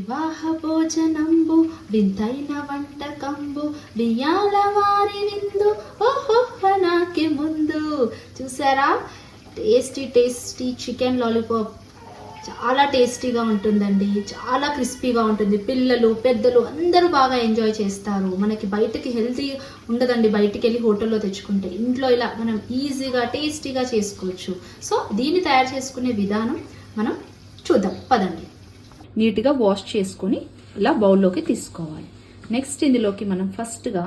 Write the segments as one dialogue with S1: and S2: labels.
S1: వివాహ భోజనంబు వింతైన వంటకంబు బియ్యాల వారి విందు ఓహో నాకే ముందు. చూసారా, టేస్టీ టేస్టీ చికెన్ లాలీపాప్ చాలా టేస్టీగా ఉంటుందండి, చాలా క్రిస్పీగా ఉంటుంది. పిల్లలు పెద్దలు అందరూ బాగా ఎంజాయ్ చేస్తారు. మనకి బయటకి హెల్తీ ఉండదండి, బయటికి వెళ్ళి హోటల్లో తెచ్చుకుంటే. ఇంట్లో ఇలా మనం ఈజీగా టేస్టీగా చేసుకోవచ్చు. సో దీన్ని తయారు చేసుకునే విధానం మనం చూద్దాం పదండి. నీట్గా వాష్ చేసుకొని ఇలా బౌల్లోకి తీసుకోవాలి. నెక్స్ట్ ఇందులోకి మనం ఫస్ట్గా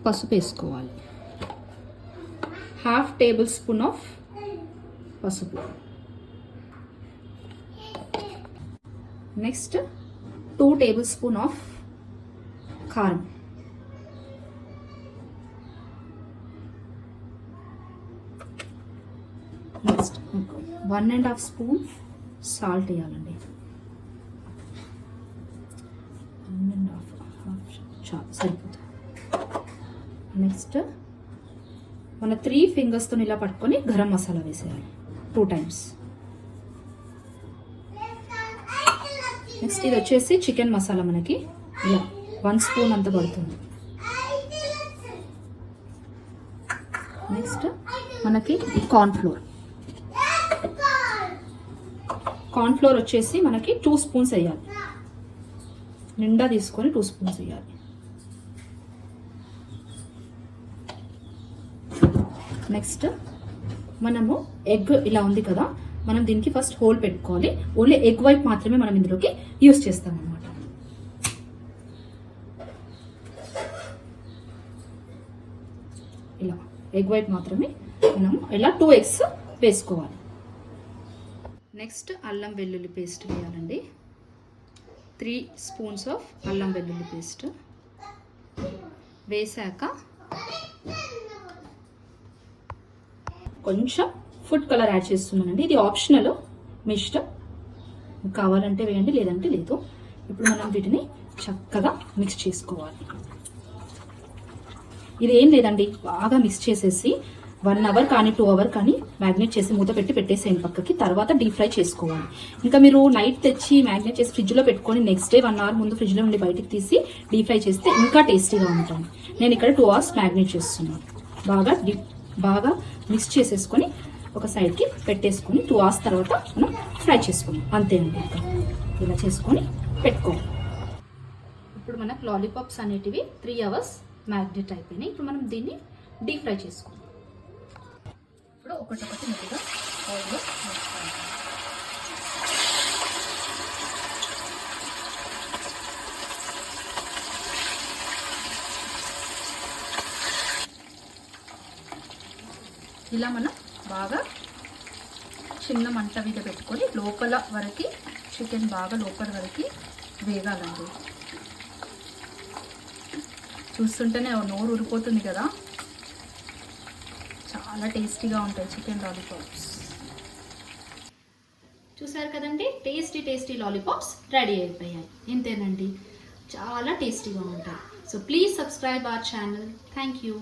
S1: పసుపు వేసుకోవాలి. 1/2 టేబుల్ స్పూన్ ఆఫ్ పసుపు. నెక్స్ట్ 2 టేబుల్ స్పూన్ ఆఫ్ కారం. నెక్స్ట్ 1.5 స్పూన్ సాల్ట్ వేయాలండి. 1.5 సరిపోతుంది. నెక్స్ట్ మన 3 ఫింగర్స్తో ఇలా పట్టుకొని గరం మసాలా వేసేయాలి 2 టైమ్స్. నెక్స్ట్ ఇది వచ్చేసి చికెన్ మసాలా, మనకి ఇలా 1 స్పూన్ అంత పడుతుంది. నెక్స్ట్ మనకి ఈ కార్న్ఫ్లోర్ వచ్చేసి మనకి 2 స్పూన్స్ వేయాలి. నిండా తీసుకొని 2 స్పూన్స్ వేయాలి. నెక్స్ట్ మనము ఎగ్ ఇలా ఉంది కదా, మనం దీనికి ఫస్ట్ హోల్ పెట్టుకోవాలి. ఓన్లీ ఎగ్ వైట్ మాత్రమే మనం ఇందులోకి యూస్ చేస్తాం అన్నమాట. ఇలా ఎగ్ వైట్ మాత్రమే మనం ఇలా 2 ఎగ్స్ వేసుకోవాలి. నెక్స్ట్ అల్లం వెల్లుల్లి పేస్ట్ వేయాలండి. 3 స్పూన్స్ ఆఫ్ అల్లం వెల్లుల్లి పేస్ట్ వేసాక కొంచెం ఫుడ్ కలర్ యాడ్ చేస్తున్నానండి. ఇది ఆప్షనల్, మీ ఇష్టం, కావాలంటే వేయండి లేదంటే లేదు. ఇప్పుడు మనం వీటిని చక్కగా మిక్స్ చేసుకోవాలి. ఇది ఏం లేదండి, బాగా మిక్స్ చేసేసి 1 అవర్ కానీ 2 అవర్ కానీ మ్యాగ్నేట్ చేసి మూత పెట్టి పెట్టేసేయండి పక్కకి. తర్వాత డీప్ ఫ్రై చేసుకోవాలి. ఇంకా మీరు నైట్ తెచ్చి మ్యాగ్నేట్ చేసి ఫ్రిడ్జ్లో పెట్టుకొని నెక్స్ట్ డే 1 అవర్ ముందు ఫ్రిడ్జ్లో నుండి బయటికి తీసి డీప్ ఫ్రై చేస్తే ఇంకా టేస్టీగా ఉంటుంది. నేను ఇక్కడ 2 అవర్స్ మ్యాగ్నేట్ చేస్తున్నాను. బాగా మిక్స్ చేసేసుకొని ఒక సైడ్కి పెట్టేసుకొని 2 అవర్స్ తర్వాత మనం ఫ్రై చేసుకున్నాం. అంతే అండి, ఇలా చేసుకొని పెట్టుకోవాలి. ఇప్పుడు మనకు లాలీపాప్స్ అనేటివి 3 అవర్స్ మ్యాగ్నేట్ అయిపోయినాయి. ఇప్పుడు మనం దీన్ని డీప్ ఫ్రై చేసుకుందాం. ఇప్పుడు ఒకటొకటి మెల్లగా ఆయిల్లో వేసుకోవాలి. ఇలా మనం బాగా చిన్న మంట మీద పెట్టుకొని లోపల వరకు చికెన్ బాగా లోపల వరకు వేగాలండి. చూస్తుంటేనే నోరు ఊరిపోతుంది కదా, చాలా టేస్టీగా ఉంటాయి చికెన్ లాలీపాప్స్. చూసారు కదండి, టేస్టీ లాలీపాప్స్ రెడీ అయిపోయాయి. ఇంతేనండి, చాలా టేస్టీగా ఉంటాయి. So please subscribe our channel. Thank you.